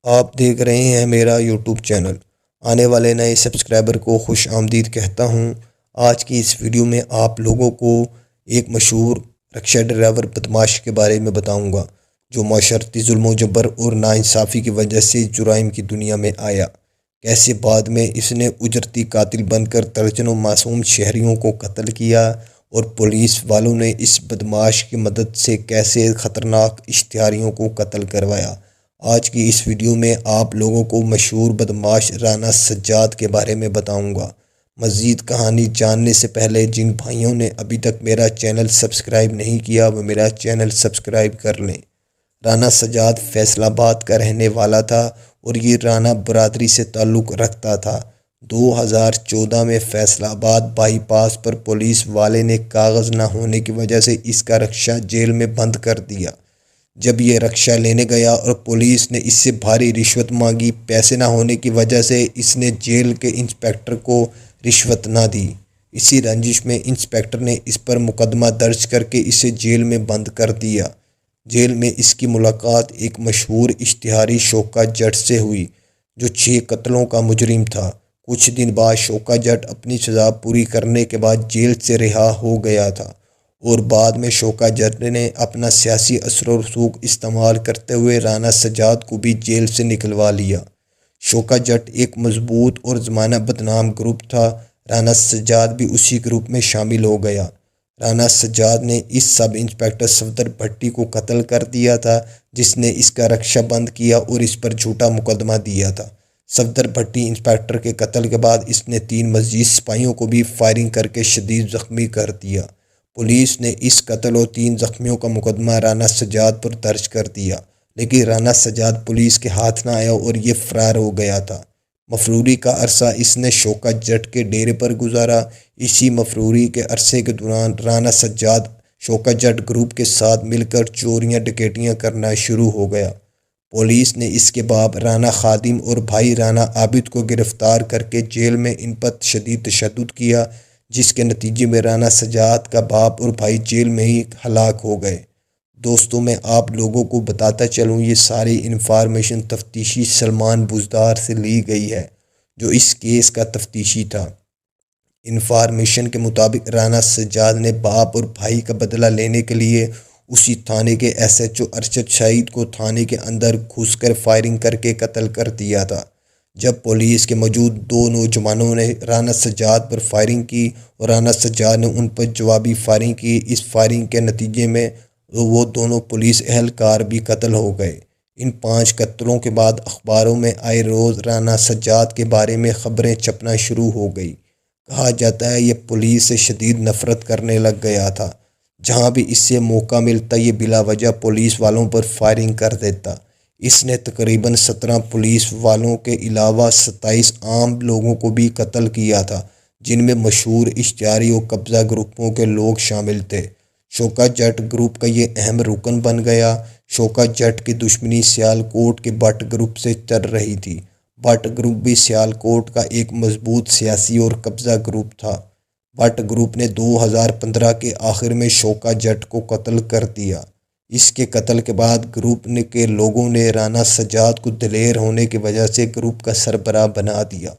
आप देख रहे हैं मेरा यूट्यूब चैनल। आने वाले नए सब्सक्राइबर को खुश आमदीद कहता हूं। आज की इस वीडियो में आप लोगों को एक मशहूर रिक्शा ड्राइवर बदमाश के बारे में बताऊंगा, जो माशरती जुल्म जबर और नाइंसाफ़ी की वजह से जुराइम की दुनिया में आया। कैसे बाद में इसने उजरती कातिल बनकर दर्जनों मासूम शहरियों को कत्ल किया, और पुलिस वालों ने इस बदमाश की मदद से कैसे ख़तरनाक इश्तिहारियों को कत्ल करवाया। आज की इस वीडियो में आप लोगों को मशहूर बदमाश राना सज्जाद के बारे में बताऊंगा। मज़ीद कहानी जानने से पहले जिन भाइयों ने अभी तक मेरा चैनल सब्सक्राइब नहीं किया वो मेरा चैनल सब्सक्राइब कर लें। राना सज्जाद फैसलाबाद का रहने वाला था और ये राना बरादरी से ताल्लुक़ रखता था। 2014 में फैसलाबाद बाईपास पर पुलिस वाले ने कागज़ न होने की वजह से इसका रिक्शा जेल में बंद कर दिया। जब ये रिक्शा लेने गया और पुलिस ने इससे भारी रिश्वत मांगी, पैसे ना होने की वजह से इसने जेल के इंस्पेक्टर को रिश्वत ना दी। इसी रंजिश में इंस्पेक्टर ने इस पर मुकदमा दर्ज करके इसे जेल में बंद कर दिया। जेल में इसकी मुलाकात एक मशहूर इश्तिहारी शौकत जट से हुई, जो 6 कत्लों का मुजरिम था। कुछ दिन बाद शौकत जट अपनी सज़ा पूरी करने के बाद जेल से रिहा हो गया था, और बाद में शौकत जट ने अपना सियासी असर और रसूख इस्तेमाल करते हुए राना सज्जाद को भी जेल से निकलवा लिया। शौकत जट एक मजबूत और ज़माना बदनाम ग्रुप था। राना सज्जाद भी उसी ग्रुप में शामिल हो गया। राना सज्जाद ने इस सब इंस्पेक्टर सफदर भट्टी को कत्ल कर दिया था, जिसने इसका रक्षा बंद किया और इस पर झूठा मुकदमा दिया था। सफदर भट्टी इंस्पेक्टर के कत्ल के बाद इसने 3 मज़ीद सिपाहियों को भी फायरिंग करके शदीद ज़ख्मी कर दिया। पुलिस ने इस कत्ल और 3 ज़ख्मियों का मुकदमा राना सज्जाद पर दर्ज कर दिया, लेकिन राना सज्जाद पुलिस के हाथ ना आया और ये फरार हो गया था। मफरूरी का अरसा इसने शौकत जट के डेरे पर गुजारा। इसी मफरूरी के अरसे के दौरान राना सज्जाद शौकत जट ग्रुप के साथ मिलकर चोरियां डकैतियां करना शुरू हो गया। पुलिस ने इसके बाप राना खादिम और भाई राना आबिद को गिरफ्तार करके जेल में इन पर शदीद तशद्दुद किया, जिसके नतीजे में राना सज्जाद का बाप और भाई जेल में ही हलाक हो गए। दोस्तों, मैं आप लोगों को बताता चलूँ, ये सारी इन्फॉर्मेशन तफ्तीशी सलमान बुज़दार से ली गई है, जो इस केस का तफ्तीशी था। इन्फॉर्मेशन के मुताबिक राना सज्जाद ने बाप और भाई का बदला लेने के लिए उसी थाने के SHO अरशद शहीद को थाने के अंदर घुसकर फायरिंग करके कत्ल कर दिया था। जब पुलिस के मौजूद 2 नौजवानों ने राना सज्जाद पर फायरिंग की और राना सज्जाद ने उन पर जवाबी फायरिंग की, इस फायरिंग के नतीजे में वो दोनों पुलिस एहलकार भी कत्ल हो गए। इन 5 कत्लों के बाद अखबारों में आए रोज़ राना सज्जाद के बारे में ख़बरें छपना शुरू हो गई। कहा जाता है ये पुलिस से शदीद नफ़रत करने लग गया था। जहां भी इससे मौका मिलता ये बिला वजह पुलिस वालों पर फायरिंग कर देता। इसने तकरीबन 17 पुलिस वालों के अलावा 27 आम लोगों को भी कत्ल किया था, जिनमें मशहूर इश्तिहारी और कब्ज़ा ग्रुपों के लोग शामिल थे। शौकत जट ग्रुप का ये अहम रुकन बन गया। शौकत जट की दुश्मनी सियालकोट के भट्ट ग्रुप से चल रही थी। भट्ट ग्रुप भी सियालकोट का एक मजबूत सियासी और कब्ज़ा ग्रुप था। भट्ट ग्रुप ने 2015 के आखिर में शौकत जट को कत्ल कर दिया। इसके कत्ल के बाद ग्रुप के लोगों ने राना सज्जाद को दिलेर होने की वजह से ग्रुप का सरबराह बना दिया।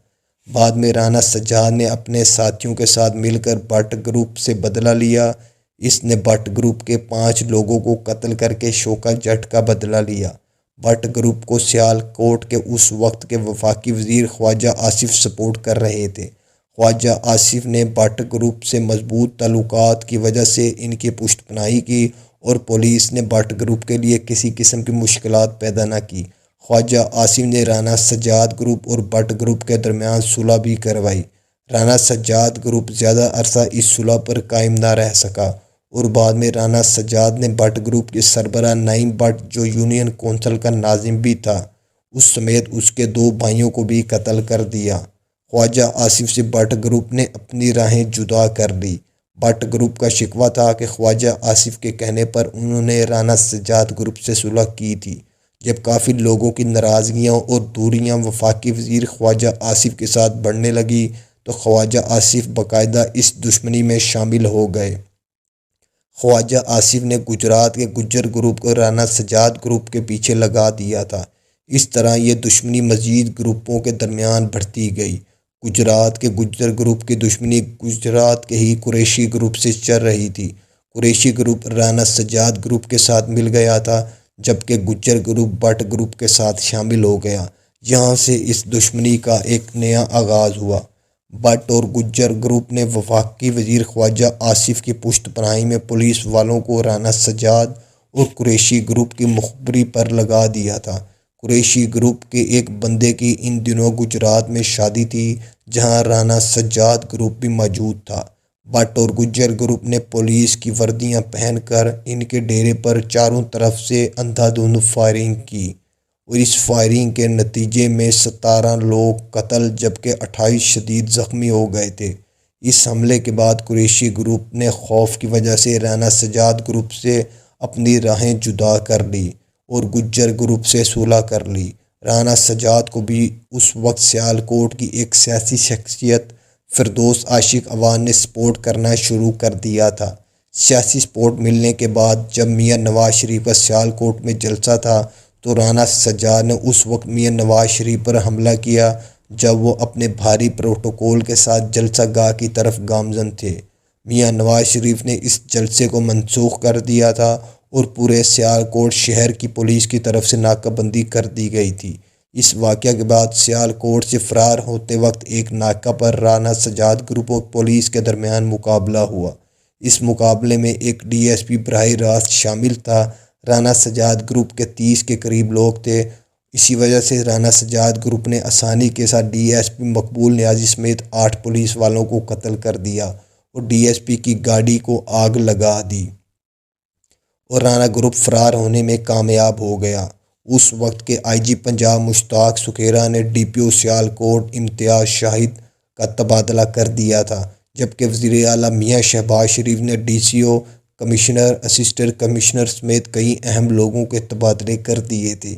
बाद में राना सज्जाद ने अपने साथियों के साथ मिलकर भट्ट ग्रुप से बदला लिया। इसने भट्ट ग्रुप के 5 लोगों को कत्ल करके शौकत जट का बदला लिया। भट्ट ग्रुप को सियालकोट के उस वक्त के वफाकी वज़ीर ख्वाजा आसिफ सपोर्ट कर रहे थे। ख्वाजा आसिफ ने भट्ट ग्रुप से मजबूत ताल्लुकात की वजह से इनकी पुष्टपनाही की और पुलिस ने भट्ट ग्रुप के लिए किसी किस्म की मुश्किलात पैदा न की। ख्वाजा आसिफ ने राना सज्जाद ग्रुप और भट्ट ग्रुप के दरमियान सुलह भी करवाई। राना सज्जाद ग्रुप ज़्यादा अरसा इस सुलह पर कायम न रह सका और बाद में राना सज्जाद ने भट्ट ग्रुप के सरबराह नईम भट्ट, जो यूनियन कौंसिल का नाजिम भी था, उस समेत उसके 2 भाइयों को भी कत्ल कर दिया। ख्वाजा आसिफ से भट्ट ग्रुप ने अपनी राहें जुदा कर ली। भट्ट ग्रुप का शिकवा था कि ख्वाजा आसिफ के कहने पर उन्होंने राना सज्जाद ग्रुप से सुलह की थी। जब काफ़ी लोगों की नाराज़गियाँ और दूरियाँ वफाकी वज़ीर ख्वाजा आसिफ के साथ बढ़ने लगी तो ख्वाजा आसिफ बाकायदा इस दुश्मनी में शामिल हो गए। ख्वाजा आसिफ ने गुजरात के गुज्जर ग्रुप को राना सज्जाद ग्रुप के पीछे लगा दिया था। इस तरह ये दुश्मनी मज़ीद ग्रुपों के दरमियान बढ़ती गई। गुजरात के गुज्जर ग्रुप की दुश्मनी गुजरात के ही कुरैशी ग्रुप से चल रही थी। कुरैशी ग्रुप राना सज्जाद ग्रुप के साथ मिल गया था, जबकि गुज्जर ग्रुप भट्ट ग्रुप के साथ शामिल हो गया। यहाँ से इस दुश्मनी का एक नया आगाज़ हुआ। भट्ट और गुज्जर ग्रुप ने वफाकी वज़ीर ख्वाजा आसिफ की पुश्तपनाही में पुलिस वालों को राना सज्जाद और कुरैशी ग्रुप की मुखबरी पर लगा दिया था। कुरैशी ग्रुप के एक बंदे की इन दिनों गुजरात में शादी थी, जहां राना सज्जाद ग्रुप भी मौजूद था। भट्ट और गुज्जर ग्रुप ने पुलिस की वर्दियां पहनकर इनके डेरे पर चारों तरफ से अंधाधुंध फायरिंग की और इस फायरिंग के नतीजे में 17 लोग कत्ल जबकि 28 शदीद ज़ख्मी हो गए थे। इस हमले के बाद कुरैशी ग्रुप ने खौफ की वजह से राना सज्जाद ग्रुप से अपनी राहें जुदा कर ली और गुज्जर ग्रुप से सुलह कर ली। राना सज्जाद को भी उस वक्त सियालकोट की एक सियासी शख्सियत फिरदौस आशिक अवान ने सपोर्ट करना शुरू कर दिया था। सियासी सपोर्ट मिलने के बाद जब मियां नवाज शरीफ का सियालकोट में जलसा था, तो राना सज्जाद ने उस वक्त मियां नवाज शरीफ पर हमला किया जब वो अपने भारी प्रोटोकॉल के साथ जलसा गाह की तरफ गामजन थे। मियां नवाज शरीफ ने इस जलसे को मनसूख कर दिया था और पूरे सियालकोट शहर की पुलिस की तरफ से नाकाबंदी कर दी गई थी। इस वाक़या के बाद सियालकोट से फ़रार होते वक्त एक नाका पर राना सज्जाद ग्रुप और पुलिस के दरमियान मुकाबला हुआ। इस मुकाबले में एक डीएसपी बराह रास्त शामिल था। राना सज्जाद ग्रुप के 30 के करीब लोग थे। इसी वजह से राना सज्जाद ग्रुप ने आसानी के साथ डीएसपी मकबूल नियाजी समेत 8 पुलिस वालों को कत्ल कर दिया और डीएसपी की गाड़ी को आग लगा दी और राना ग्रुप फरार होने में कामयाब हो गया। उस वक्त के आईजी पंजाब मुश्ताक सुखेरा ने डीपीओ सियालकोट इम्तियाज़ शाहिद का तबादला कर दिया था, जबकि वज़ीर आला मियां शहबाज शरीफ ने डीसीओ, कमिश्नर, असिस्टेंट कमिश्नर समेत कई अहम लोगों के तबादले कर दिए थे।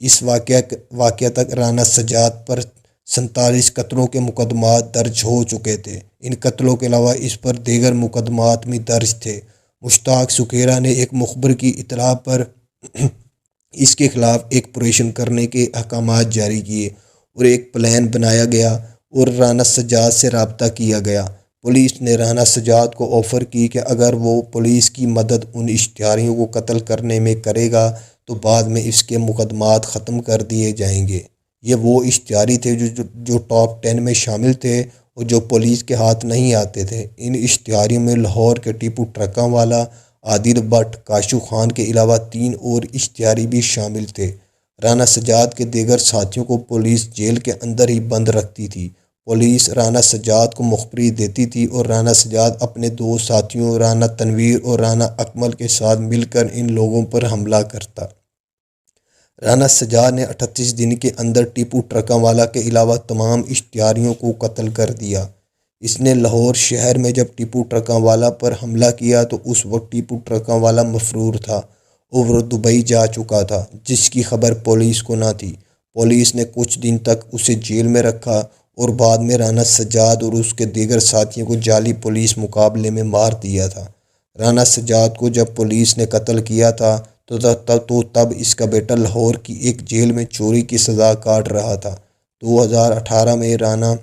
इस वाक़या तक राना सज्जाद पर 47 कत्लों के मुकदमात दर्ज हो चुके थे। इन कत्लों के अलावा इस पर दीगर मुकदमात भी दर्ज थे। मुश्ताक सुखेरा ने एक मुखबर की इतला पर इसके खिलाफ एक ऑपरेशन करने के अहकामात जारी किए और एक प्लान बनाया गया और राना सज्जाद से रब्ता किया गया। पुलिस ने राना सज्जाद को ऑफ़र की कि अगर वो पुलिस की मदद उन इश्तिहारियों को कत्ल करने में करेगा तो बाद में इसके मुकदमात ख़त्म कर दिए जाएंगे। ये वो इश्तिहारी थे जो टॉप 10 में शामिल थे और जो पुलिस के हाथ नहीं आते थे। इन इश्तिहारियों में लाहौर के टीपू ट्रकांवाला, आदिल भट्ट, काशू खान के अलावा 3 और इश्तिहारी भी शामिल थे। राना सज्जाद के दीगर साथियों को पुलिस जेल के अंदर ही बंद रखती थी। पुलिस राना सज्जाद को मुखबरी देती थी और राना सज्जाद अपने 2 साथियों राना तनवीर और राना अकमल के साथ मिलकर इन लोगों पर हमला करता। राना सज्जाद ने 38 दिन के अंदर टीपू ट्रकांवाला के अलावा तमाम इश्तिहारियों को कत्ल कर दिया। इसने लाहौर शहर में जब टीपू ट्रकांवाला पर हमला किया तो उस वक्त टीपू ट्रकांवाला मफरूर था और वह दुबई जा चुका था, जिसकी खबर पुलिस को ना थी। पुलिस ने कुछ दिन तक उसे जेल में रखा और बाद में राना सज्जाद और उसके दीगर साथियों को जाली पुलिस मुकाबले में मार दिया था। राना सज्जाद को जब पुलिस ने कत्ल किया था तो तब इसका बेटा लाहौर की एक जेल में चोरी की सज़ा काट रहा था। 2018 में राना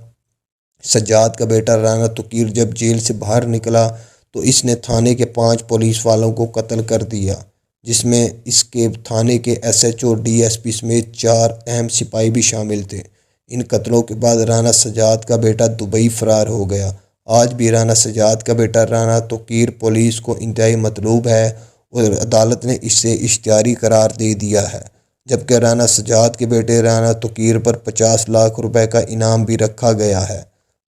सज्जाद का बेटा राना तुकीर जब जेल से बाहर निकला तो इसने थाने के 5 पुलिस वालों को कत्ल कर दिया, जिसमें इसके थाने के एसएचओ, डीएसपी समेत 4 अहम सिपाही भी शामिल थे। इन कत्लों के बाद राना सज्जाद का बेटा दुबई फरार हो गया। आज भी राना सज्जाद का बेटा राना तुकीर पुलिस को इंतहाई मतलूब है और अदालत ने इसे इश्तिहारी करार दे दिया है, जबकि राना सज्जाद के बेटे राना तुकीर पर 50 लाख रुपए का इनाम भी रखा गया है।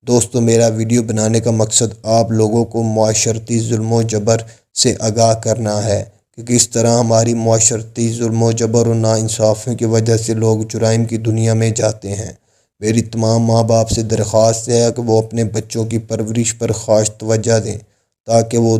दोस्तों, मेरा वीडियो बनाने का मकसद आप लोगों को मुआशरती जुल्म जबर से आगाह करना है कि किस तरह हमारी मुआशरती जुल्म जबर और नाइंसाफ़ियों की वजह से लोग जुराइम की दुनिया में जाते हैं। मेरी तमाम माँ बाप से दरख्वास्त है कि वो अपने बच्चों की परवरिश पर ख़ास तवज्जो दें ताकि वो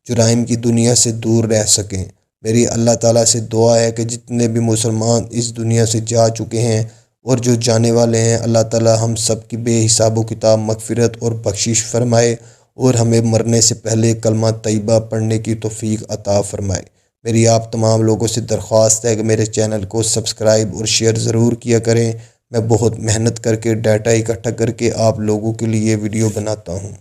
जुराइम की दुनिया से दूर रह सकें। मेरी अल्लाह ताला से दुआ है कि जितने भी मुसलमान इस दुनिया से जा चुके हैं और जो जाने वाले हैं, अल्लाह ताला हम सब की बेहिसाब किताब मग़फ़िरत और बख्शिश फ़रमाए और हमें मरने से पहले कलमा तैयबा पढ़ने की तौफ़ीक अता फ़रमाए। मेरी आप तमाम लोगों से दरख्वास्त है कि मेरे चैनल को सब्सक्राइब और शेयर ज़रूर किया करें। मैं बहुत मेहनत करके डाटा इकट्ठा करके आप लोगों के लिए वीडियो बनाता हूँ।